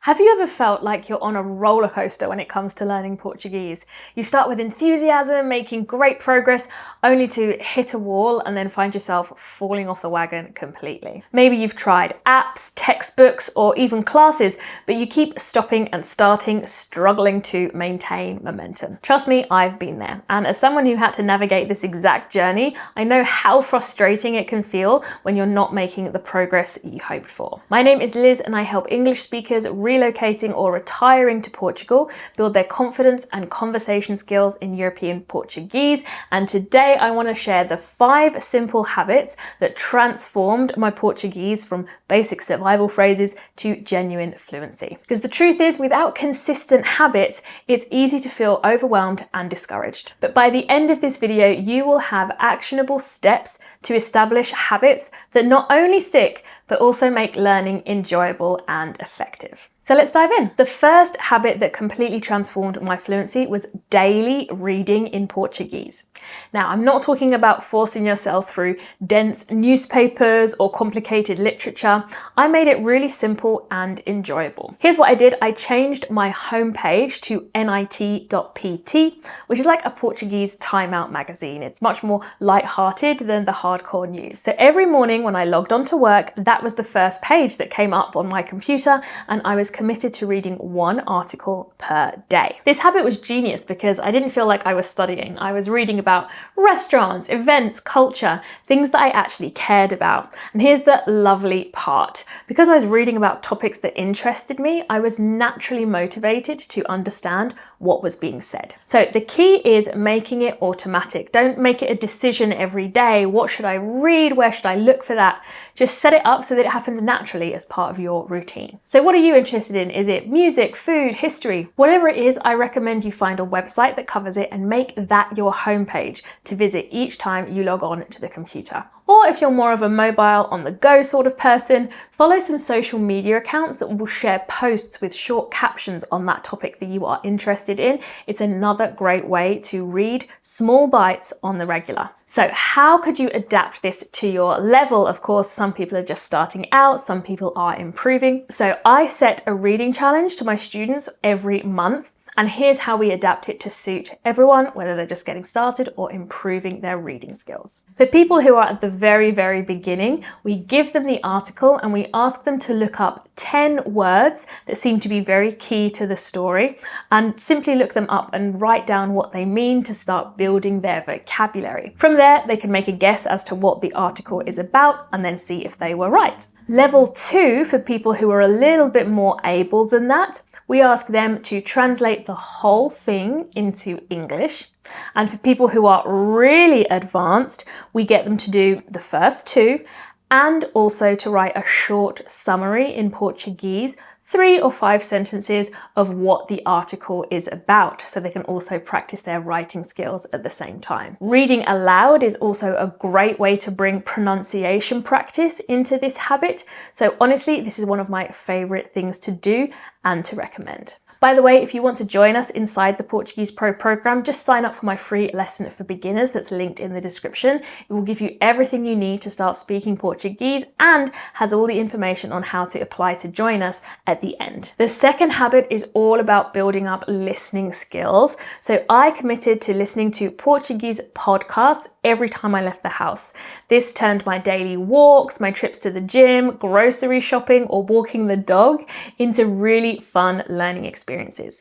Have you ever felt like you're on a roller coaster when it comes to learning Portuguese? You start with enthusiasm, making great progress, only to hit a wall and then find yourself falling off the wagon completely. Maybe you've tried apps, textbooks, or even classes, but you keep stopping and starting, struggling to maintain momentum. Trust me, I've been there. And as someone who had to navigate this exact journey, I know how frustrating it can feel when you're not making the progress you hoped for. My name is Liz and I help English speakers relocating or retiring to Portugal build their confidence and conversation skills in European Portuguese. And today I want to share the 5 simple habits that transformed my Portuguese from basic survival phrases to genuine fluency. Because the truth is, without consistent habits, it's easy to feel overwhelmed and discouraged. But by the end of this video, you will have actionable steps to establish habits that not only stick, but also make learning enjoyable and effective. So let's dive in. The first habit that completely transformed my fluency was daily reading in Portuguese. Now, I'm not talking about forcing yourself through dense newspapers or complicated literature. I made it really simple and enjoyable. Here's what I did. I changed my homepage to nit.pt, which is like a Portuguese timeout magazine. It's much more light-hearted than the hardcore news. So every morning when I logged on to work, that was the first page that came up on my computer, and I was committed to reading 1 article per day. This habit was genius because I didn't feel like I was studying. I was reading about restaurants, events, culture, things that I actually cared about. And here's the lovely part. Because I was reading about topics that interested me, I was naturally motivated to understand what was being said. So the key is making it automatic. Don't make it a decision every day. What should I read? Where should I look for that? Just set it up so that it happens naturally as part of your routine. So what are you interested in? Is it music, food, history? Whatever it is, I recommend you find a website that covers it and make that your homepage to visit each time you log on to the computer. Or if you're more of a mobile, on the go sort of person, follow some social media accounts that will share posts with short captions on that topic that you are interested in. It's another great way to read small bites on the regular. So how could you adapt this to your level? Of course, some people are just starting out, some people are improving. So I set a reading challenge to my students every month. And here's how we adapt it to suit everyone, whether they're just getting started or improving their reading skills. For people who are at the very, very beginning, we give them the article and we ask them to look up 10 words that seem to be very key to the story and simply look them up and write down what they mean to start building their vocabulary. From there, they can make a guess as to what the article is about and then see if they were right. Level 2, for people who are a little bit more able than that, we ask them to translate the whole thing into English. And for people who are really advanced, we get them to do the first 2 and also to write a short summary in Portuguese, 3 or 5 sentences of what the article is about, so they can also practice their writing skills at the same time. Reading aloud is also a great way to bring pronunciation practice into this habit. So honestly, this is one of my favorite things to do and to recommend. By the way, if you want to join us inside the Portuguese Pro program, just sign up for my free lesson for beginners that's linked in the description. It will give you everything you need to start speaking Portuguese and has all the information on how to apply to join us at the end. The second habit is all about building up listening skills. So I committed to listening to Portuguese podcasts every time I left the house. This turned my daily walks, my trips to the gym, grocery shopping, or walking the dog into really fun learning experiences.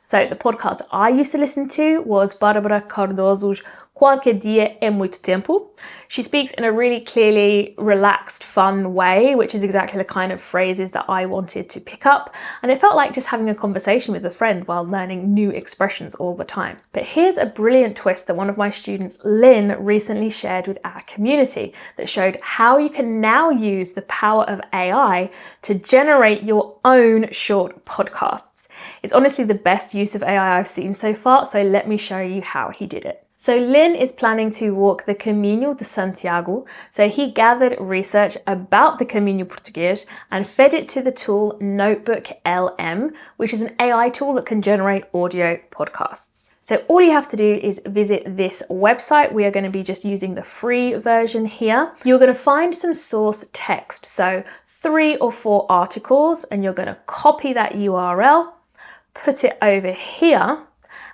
So the podcast I used to listen to was Bárbara Cardoso's Qualquer Dia é Muito Tempo. She speaks in a really clearly relaxed, fun way, which is exactly the kind of phrases that I wanted to pick up. And it felt like just having a conversation with a friend while learning new expressions all the time. But here's a brilliant twist that one of my students, Lynn, recently shared with our community that showed how you can now use the power of AI to generate your own short podcasts. It's honestly the best use of AI I've seen so far, so let me show you how he did it. So Lynn is planning to walk the Caminho de Santiago, so he gathered research about the Caminho Português and fed it to the tool Notebook LM, which is an AI tool that can generate audio podcasts. So all you have to do is visit this website. We are going to be just using the free version here. You're going to find some source text, so 3 or 4 articles, and you're going to copy that URL, put it over here,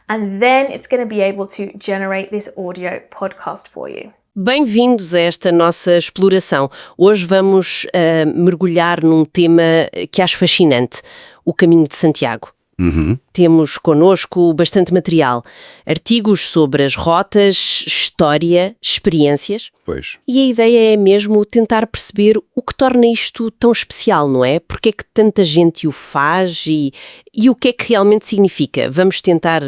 and then it's going to be able to generate this audio podcast for you. Bem-vindos a esta nossa exploração. Hoje vamos mergulhar num tema que acho fascinante, o Caminho de Santiago. Temos connosco bastante material, artigos sobre as rotas, história, experiências. Pois. E a ideia é mesmo tentar perceber o que torna isto tão especial, não é? Porque é que tanta gente o faz e o que é que realmente significa? Vamos tentar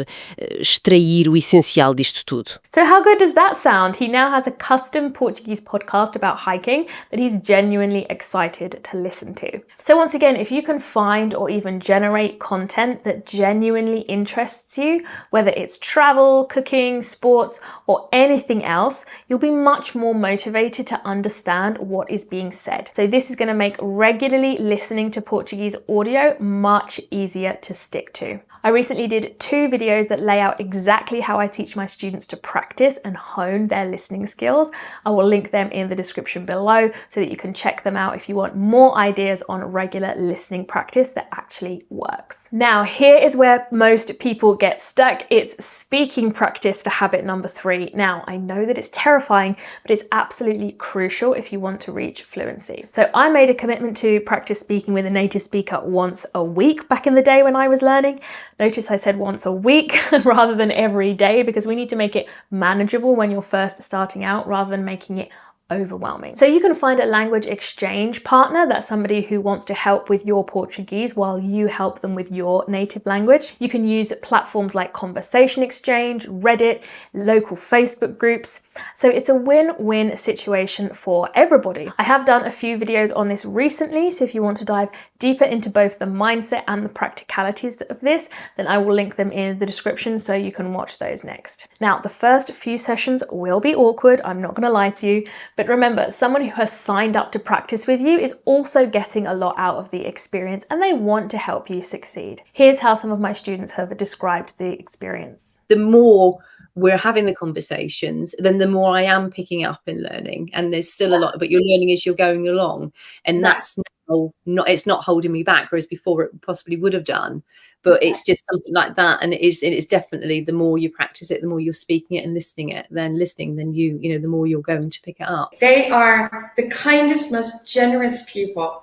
extrair o essencial disto tudo. So how good does that sound? He now has a custom Portuguese podcast about hiking that he's genuinely excited to listen to. So once again, if you can find or even generate content that genuinely interests you, whether it's travel, cooking, sports, or anything else, you'll be much more motivated to understand what is being said. So this is going to make regularly listening to Portuguese audio much easier to stick to. I recently did 2 videos that lay out exactly how I teach my students to practice and hone their listening skills. I will link them in the description below so that you can check them out if you want more ideas on regular listening practice that actually works. Now, here is where most people get stuck. It's speaking practice for habit number 3. Now, I know that it's terrifying, but it's absolutely crucial if you want to reach fluency. So I made a commitment to practice speaking with a native speaker once a week back in the day when I was learning. Notice I said once a week rather than every day, because we need to make it manageable when you're first starting out rather than making it overwhelming. So you can find a language exchange partner. That's somebody who wants to help with your Portuguese while you help them with your native language. You can use platforms like Conversation Exchange, Reddit, local Facebook groups. So it's a win-win situation for everybody. I have done a few videos on this recently, so if you want to dive deeper into both the mindset and the practicalities of this, then I will link them in the description so you can watch those next. Now, the first few sessions will be awkward, I'm not going to lie to you, but remember, someone who has signed up to practice with you is also getting a lot out of the experience and they want to help you succeed. Here's how some of my students have described the experience. The more we're having the conversations, then the more I am picking up and learning. And there's still a lot, but you're learning as you're going along. And that's it's not holding me back, whereas before it possibly would have done. But it's just something like that. And it's definitely, the more you practice it, the more you're speaking it and listening, then you know, the more you're going to pick it up. They are the kindest, most generous people.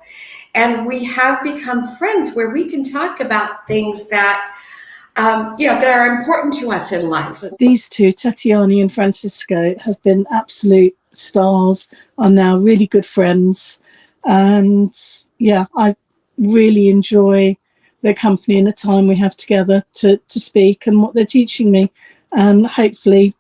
And we have become friends where we can talk about things that that are important to us in life. These two, Tatiana and Francisco, have been absolute stars, are now really good friends. And yeah, I really enjoy their company and the time we have together to speak and what they're teaching me. And hopefully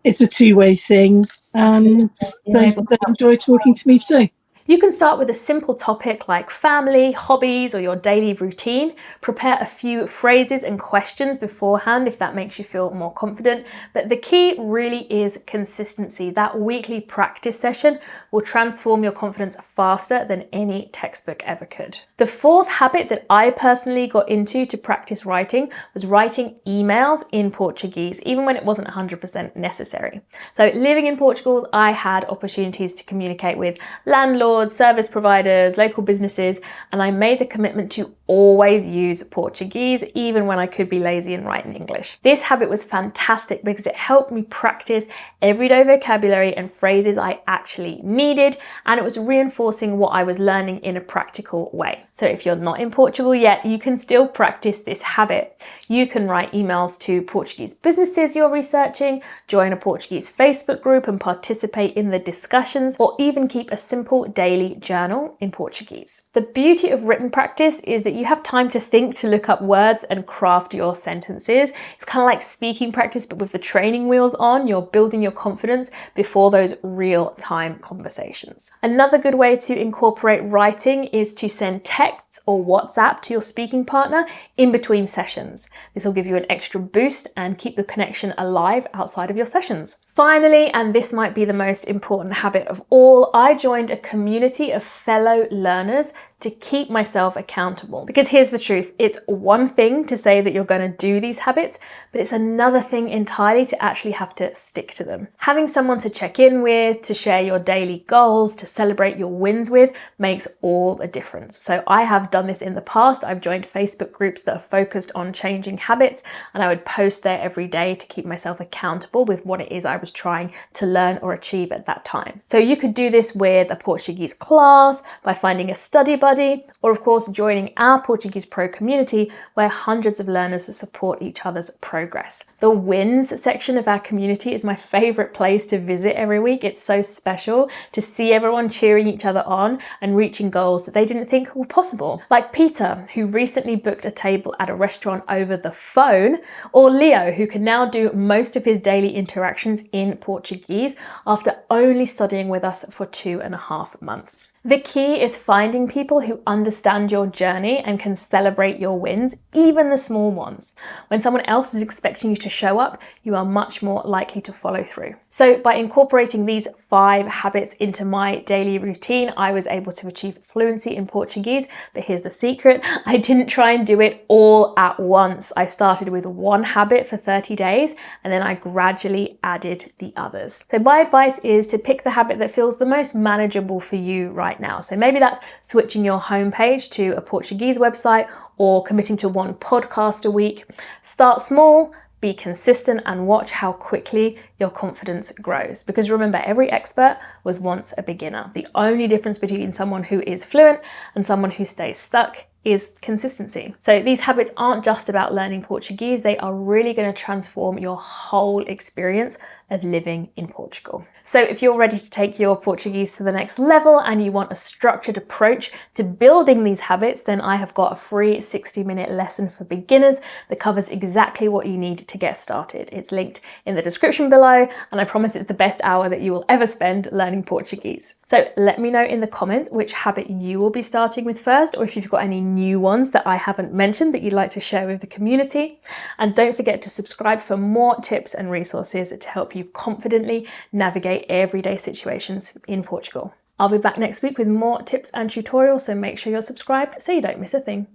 it's a 2-way thing. And they enjoy talking to me too. You can start with a simple topic like family, hobbies, or your daily routine. Prepare a few phrases and questions beforehand if that makes you feel more confident. But the key really is consistency. That weekly practice session will transform your confidence faster than any textbook ever could. The 4th habit that I personally got into to practice writing was writing emails in Portuguese, even when it wasn't 100% necessary. So living in Portugal, I had opportunities to communicate with landlords, service providers, local businesses, and I made the commitment to always use Portuguese, even when I could be lazy and write in English. This habit was fantastic because it helped me practice everyday vocabulary and phrases I actually needed, and it was reinforcing what I was learning in a practical way. So if you're not in Portugal yet, you can still practice this habit. You can write emails to Portuguese businesses you're researching, join a Portuguese Facebook group and participate in the discussions, or even keep a simple daily journal in Portuguese. The beauty of written practice is that you have time to think, to look up words and craft your sentences. It's kind of like speaking practice, but with the training wheels on. You're building your confidence before those real-time conversations. Another good way to incorporate writing is to send texts or WhatsApp to your speaking partner in between sessions. This will give you an extra boost and keep the connection alive outside of your sessions. Finally, and this might be the most important habit of all, I joined a community of fellow learners to keep myself accountable. Because here's the truth, it's one thing to say that you're going to do these habits, but it's another thing entirely to actually have to stick to them. Having someone to check in with, to share your daily goals, to celebrate your wins with, makes all the difference. So I have done this in the past. I've joined Facebook groups that are focused on changing habits, and I would post there every day to keep myself accountable with what it is I was trying to learn or achieve at that time. So you could do this with a Portuguese class, by finding a study buddy, or of course joining our Portuguese Pro community where hundreds of learners support each other's progress. The wins section of our community is my favorite place to visit every week. It's so special to see everyone cheering each other on and reaching goals that they didn't think were possible. Like Peter, who recently booked a table at a restaurant over the phone, or Leo, who can now do most of his daily interactions in Portuguese after only studying with us for 2.5 months. The key is finding people who understand your journey and can celebrate your wins, even the small ones. When someone else is expecting you to show up, you are much more likely to follow through. So by incorporating these 5 habits into my daily routine, I was able to achieve fluency in Portuguese. But here's the secret, I didn't try and do it all at once. I started with one habit for 30 days and then I gradually added the others. So my advice is to pick the habit that feels the most manageable for you right now. So maybe that's switching your homepage to a Portuguese website or committing to one podcast a week. Start small, be consistent, and watch how quickly your confidence grows. Because remember, every expert was once a beginner. The only difference between someone who is fluent and someone who stays stuck is consistency. So these habits aren't just about learning Portuguese, they are really going to transform your whole experience of living in Portugal. So if you're ready to take your Portuguese to the next level and you want a structured approach to building these habits, then I have got a free 60-minute lesson for beginners that covers exactly what you need to get started. It's linked in the description below, and I promise it's the best hour that you will ever spend learning Portuguese. So let me know in the comments which habit you will be starting with first, or if you've got any new ones that I haven't mentioned that you'd like to share with the community. And don't forget to subscribe for more tips and resources to help you confidently navigate everyday situations in Portugal. I'll be back next week with more tips and tutorials, so make sure you're subscribed so you don't miss a thing.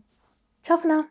Ciao for now.